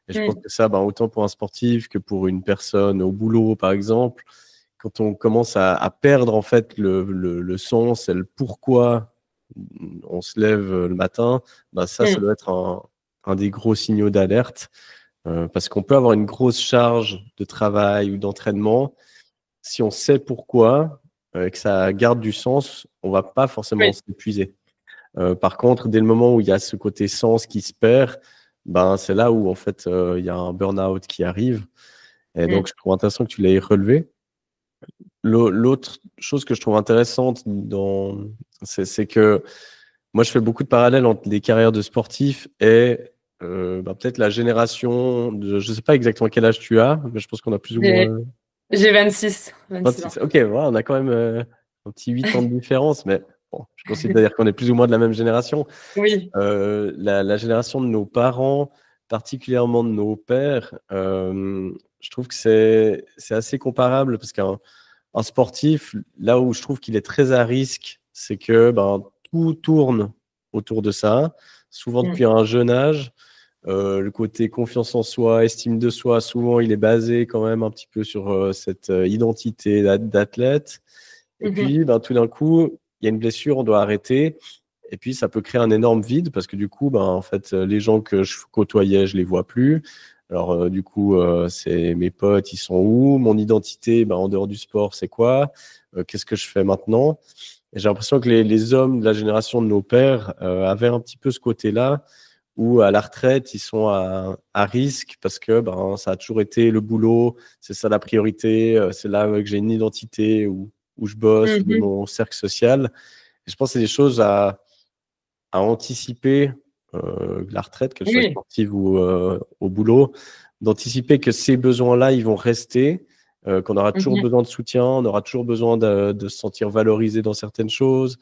Et je pense que ça, autant pour un sportif que pour une personne au boulot, par exemple, quand on commence à perdre en fait le sens et le pourquoi on se lève le matin, ça doit être un des gros signaux d'alerte. Parce qu'on peut avoir une grosse charge de travail ou d'entraînement. Si on sait pourquoi et que ça garde du sens, on va pas forcément s'épuiser. Par contre, dès le moment où il y a ce côté sens qui se perd, c'est là où en fait il y a un burn-out qui arrive. Et donc, je trouve intéressant que tu l'aies relevé. L'autre chose que je trouve intéressante c'est que moi, je fais beaucoup de parallèles entre les carrières de sportifs et peut-être la génération de, je sais pas exactement quel âge tu as, mais je pense qu'on a plus ou moins. J'ai 26 ans. Ok, voilà, on a quand même un petit 8 ans de différence, mais bon, je considère qu'on est plus ou moins de la même génération. Oui. La génération de nos parents, particulièrement de nos pères, je trouve que c'est assez comparable parce qu'un sportif, là où je trouve qu'il est très à risque, c'est que tout tourne autour de ça, souvent depuis un jeune âge. Le côté confiance en soi, estime de soi, souvent il est basé quand même un petit peu sur cette identité d'athlète. Et puis tout d'un coup, il y a une blessure, on doit arrêter. Et puis ça peut créer un énorme vide parce que du coup, en fait, les gens que je côtoyais, je les vois plus. Alors du coup, c'est mes potes, ils sont où? Mon identité, en dehors du sport, c'est quoi? Qu'est-ce que je fais maintenant? Et j'ai l'impression que les hommes de la génération de nos pères avaient un petit peu ce côté-là où à la retraite, ils sont à risque parce que ça a toujours été le boulot, c'est ça la priorité, c'est là que j'ai une identité où je bosse, où mon cercle social. Et je pense que c'est des choses à anticiper, la retraite, qu'elle soit sportive ou au boulot, d'anticiper que ces besoins-là, ils vont rester, qu'on aura toujours besoin de soutien, on aura toujours besoin de se sentir valorisé dans certaines choses.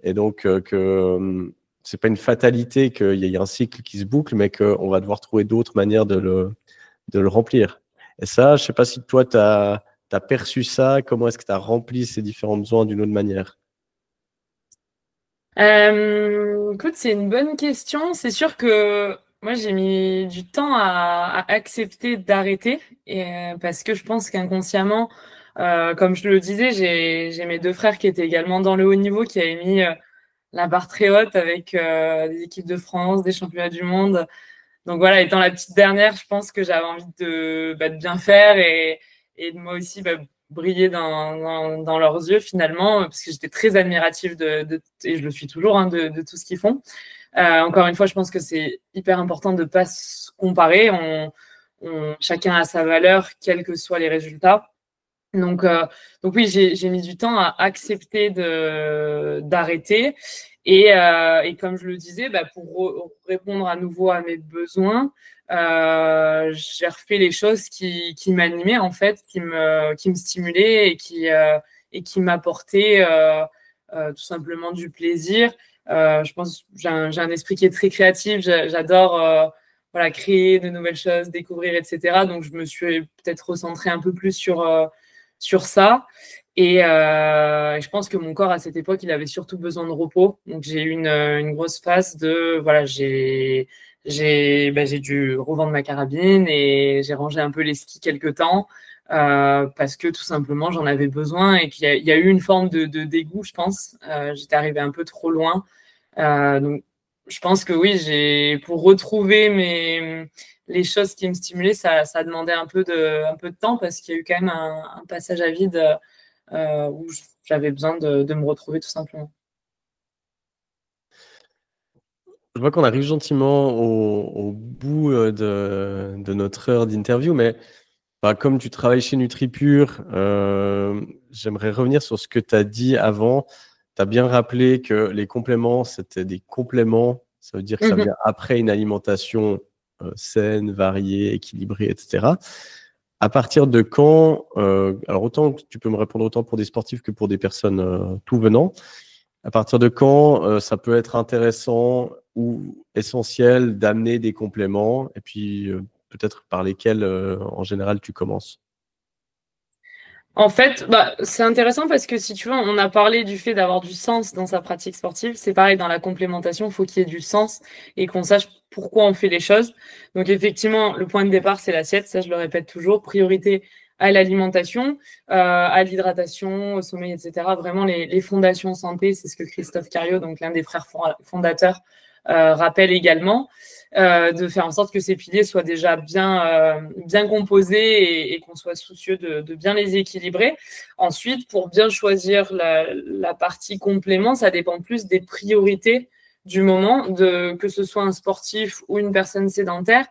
Et donc, que c'est pas une fatalité qu'il y ait un cycle qui se boucle, mais qu'on va devoir trouver d'autres manières de le remplir. Et ça, je sais pas si toi, tu as perçu ça, comment est-ce que tu as rempli ces différents besoins d'une autre manière? Écoute, c'est une bonne question. C'est sûr que moi, j'ai mis du temps à accepter d'arrêter parce que je pense qu'inconsciemment, comme je le disais, j'ai mes deux frères qui étaient également dans le haut niveau, qui avaient mis la barre très haute avec des équipes de France, des championnats du monde. Donc voilà, étant la petite dernière, je pense que j'avais envie de bien faire et de moi aussi briller dans leurs yeux finalement, parce que j'étais très admirative et je le suis toujours de tout ce qu'ils font. Encore une fois, je pense que c'est hyper important de ne pas se comparer. Chacun a sa valeur, quels que soient les résultats. Donc oui, j'ai mis du temps à accepter d'arrêter. Et comme je le disais, pour répondre à nouveau à mes besoins, j'ai refait les choses qui m'animaient en fait, qui me stimulaient et qui m'apportaient tout simplement du plaisir. Je pense que j'ai un esprit qui est très créatif. J'adore voilà, créer de nouvelles choses, découvrir, etc. Donc, je me suis peut-être recentrée un peu plus sur ça. Et je pense que mon corps, à cette époque, il avait surtout besoin de repos. Donc, j'ai eu une grosse phase de, voilà, j'ai dû revendre ma carabine et j'ai rangé un peu les skis quelques temps parce que tout simplement, j'en avais besoin et qu'il y a eu une forme de dégoût, je pense. J'étais arrivée un peu trop loin. Donc, je pense que oui, pour retrouver les choses qui me stimulaient, ça demandait un peu de temps parce qu'il y a eu quand même un passage à vide où j'avais besoin de me retrouver tout simplement. Je vois qu'on arrive gentiment au bout de notre heure d'interview, mais bah, comme tu travailles chez NutriPure, j'aimerais revenir sur ce que tu as dit avant. Tu as bien rappelé que les compléments, c'était des compléments. Ça veut dire que ça Mhm. vient après une alimentation saine, variée, équilibrée, etc. À partir de quand, alors autant que tu peux me répondre autant pour des sportifs que pour des personnes tout venant, à partir de quand ça peut être intéressant ou essentiel d'amener des compléments et puis peut-être par lesquels en général tu commences? En fait, bah, c'est intéressant parce que si tu veux, on a parlé du fait d'avoir du sens dans sa pratique sportive. C'est pareil dans la complémentation, il faut qu'il y ait du sens et qu'on sache pourquoi on fait les choses. Donc effectivement, le point de départ, c'est l'assiette, ça je le répète toujours. Priorité à l'alimentation, à l'hydratation, au sommeil, etc. Vraiment les fondations santé, c'est ce que Christophe Cario, donc l'un des frères fondateurs, rappelle également. De faire en sorte que ces piliers soient déjà bien composés et qu'on soit soucieux de bien les équilibrer. Ensuite, pour bien choisir la partie complément, ça dépend plus des priorités du moment, que ce soit un sportif ou une personne sédentaire.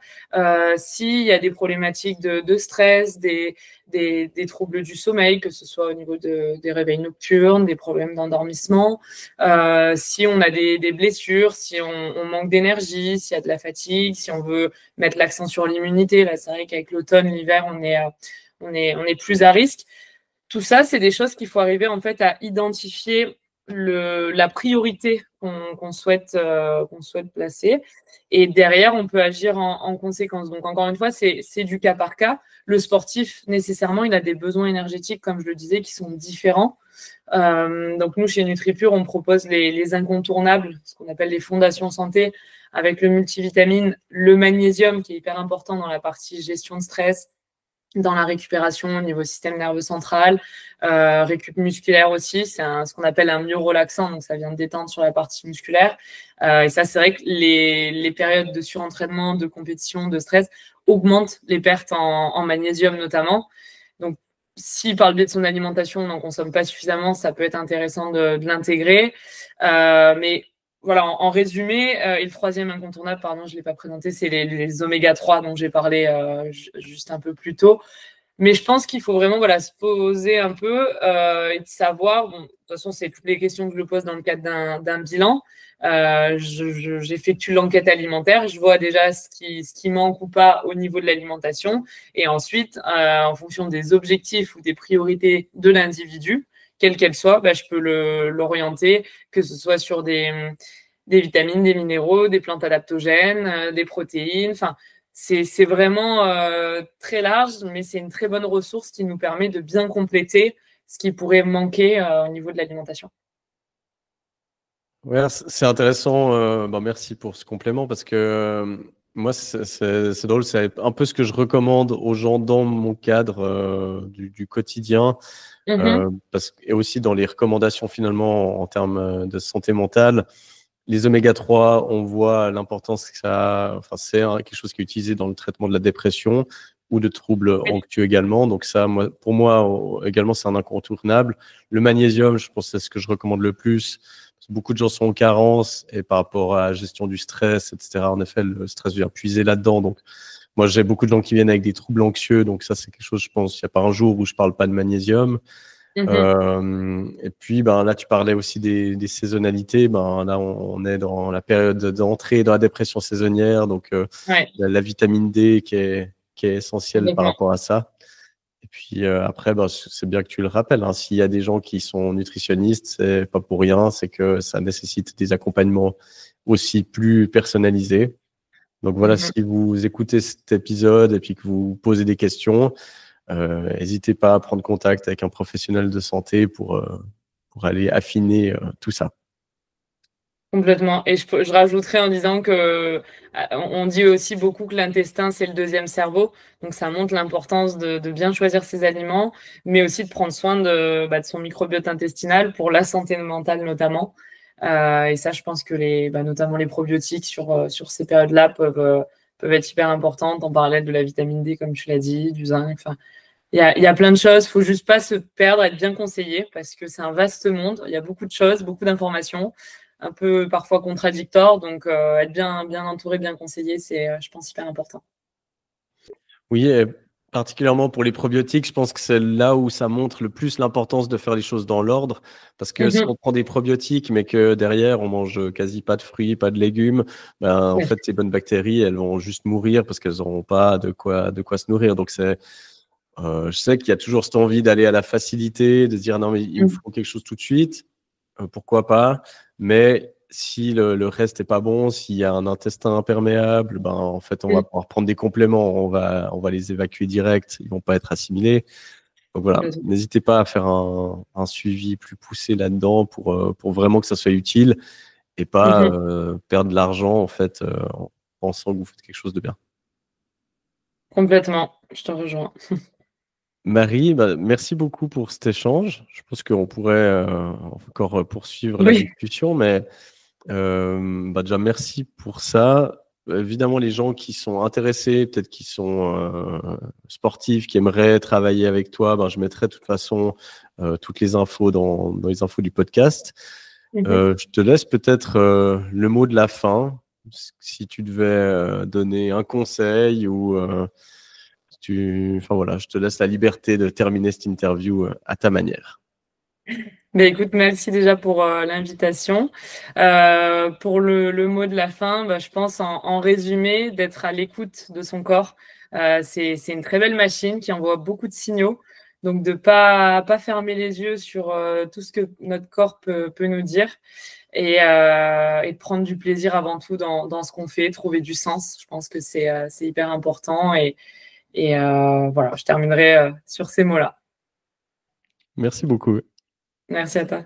S'il y a des problématiques de stress, des troubles du sommeil, que ce soit au niveau des réveils nocturnes, des problèmes d'endormissement, si on a des blessures, si on manque d'énergie, s'il y a de la fatigue, si on veut mettre l'accent sur l'immunité. Là, c'est vrai qu'avec l'automne, l'hiver, on est plus à risque. Tout ça, c'est des choses qu'il faut arriver en fait à identifier la priorité qu'on souhaite placer. Et derrière, on peut agir en conséquence. Donc, encore une fois, c'est du cas par cas. Le sportif, nécessairement, il a des besoins énergétiques, comme je le disais, qui sont différents. Donc, nous, chez NutriPure, on propose les incontournables, ce qu'on appelle les fondations santé, avec le multivitamine, le magnésium, qui est hyper important dans la partie gestion de stress, dans la récupération au niveau système nerveux central, récup musculaire aussi, c'est ce qu'on appelle un myorelaxant, donc ça vient de détendre sur la partie musculaire. Et ça, c'est vrai que les périodes de surentraînement, de compétition, de stress augmentent les pertes en magnésium notamment. Donc, si par le biais de son alimentation, on n'en consomme pas suffisamment, ça peut être intéressant de l'intégrer. Mais voilà, en résumé, et le troisième incontournable, pardon, je ne l'ai pas présenté, c'est les oméga 3 dont j'ai parlé juste un peu plus tôt. Mais je pense qu'il faut vraiment voilà, se poser un peu et de savoir, bon, de toute façon, c'est toutes les questions que je pose dans le cadre d'un bilan. J'effectue l'enquête alimentaire, je vois déjà ce qui manque ou pas au niveau de l'alimentation. Et ensuite, en fonction des objectifs ou des priorités de l'individu, quelle qu'elle soit, bah, je peux l'orienter, que ce soit sur des vitamines, des minéraux, des plantes adaptogènes, des protéines. Enfin, c'est vraiment très large, mais c'est une très bonne ressource qui nous permet de bien compléter ce qui pourrait manquer au niveau de l'alimentation. Ouais, c'est intéressant. Bon, merci pour ce complément parce que moi, c'est drôle. C'est un peu ce que je recommande aux gens dans mon cadre du quotidien et aussi dans les recommandations finalement en termes de santé mentale. Les oméga 3, on voit l'importance que ça a. Enfin, c'est quelque chose qui est utilisé dans le traitement de la dépression ou de troubles anxieux également. Donc ça, pour moi également, c'est un incontournable. Le magnésium, je pense que c'est ce que je recommande le plus. Beaucoup de gens sont en carence et par rapport à la gestion du stress, etc. En effet, le stress vient puiser là-dedans. Donc, moi, j'ai beaucoup de gens qui viennent avec des troubles anxieux. Donc, ça, c'est quelque chose, je pense, il n'y a pas un jour où je ne parle pas de magnésium. Et puis, ben, là, tu parlais aussi des saisonnalités. Ben, là, on est dans la période d'entrée dans la dépression saisonnière. Donc, Ouais, la vitamine D qui est essentielle par complètement. rapport à ça. Et puis après, ben, c'est bien que tu le rappelles, hein, s'il y a des gens qui sont nutritionnistes, c'est pas pour rien, c'est que ça nécessite des accompagnements aussi plus personnalisés. Donc voilà, si vous écoutez cet épisode et puis que vous posez des questions, n'hésitez pas à prendre contact avec un professionnel de santé pour aller affiner tout ça. Complètement. Et je rajouterais en disant que on dit aussi beaucoup que l'intestin, c'est le deuxième cerveau. Donc, ça montre l'importance de bien choisir ses aliments, mais aussi de prendre soin de son microbiote intestinal pour la santé mentale notamment. Et ça, je pense que notamment les probiotiques sur ces périodes-là peuvent être hyper importantes en parallèle de la vitamine D, comme tu l'as dit, du zinc. Enfin, il y a plein de choses. Faut juste pas se perdre, être bien conseillé parce que c'est un vaste monde. Il y a beaucoup de choses, beaucoup d'informations, un peu parfois contradictoires. Donc, être bien entouré, bien conseillé, c'est, je pense, hyper important. Oui, et particulièrement pour les probiotiques, je pense que c'est là où ça montre le plus l'importance de faire les choses dans l'ordre. Parce que si on prend des probiotiques, mais que derrière, on mange quasi pas de fruits, pas de légumes, en Oui. fait, ces bonnes bactéries, elles vont juste mourir parce qu'elles n'auront pas de quoi se nourrir. Donc, je sais qu'il y a toujours cette envie d'aller à la facilité, de se dire non, mais il me faut quelque chose tout de suite. Pourquoi pas? Mais si le reste est pas bon, s'il y a un intestin imperméable, en fait, on va pouvoir prendre des compléments, on va les évacuer direct, ils vont pas être assimilés. Donc voilà, n'hésitez pas à faire un suivi plus poussé là-dedans pour vraiment que ça soit utile et pas perdre de l'argent en fait en pensant que vous faites quelque chose de bien. Complètement, je te rejoins. Marie, merci beaucoup pour cet échange. Je pense qu'on pourrait encore poursuivre la Oui. discussion, mais déjà merci pour ça. Évidemment, les gens qui sont intéressés, peut-être qui sont sportifs, qui aimeraient travailler avec toi, je mettrai de toute façon toutes les infos dans les infos du podcast. Je te laisse peut-être le mot de la fin, si tu devais donner un conseil ou enfin voilà, je te laisse la liberté de terminer cette interview à ta manière. Écoute, merci déjà pour l'invitation. Pour le mot de la fin, je pense en résumé d'être à l'écoute de son corps. C'est une très belle machine qui envoie beaucoup de signaux. Donc de pas fermer les yeux sur tout ce que notre corps peut nous dire et de prendre du plaisir avant tout dans ce qu'on fait, trouver du sens. Je pense que c'est hyper important et voilà, je terminerai sur ces mots-là. Merci beaucoup. Merci à toi.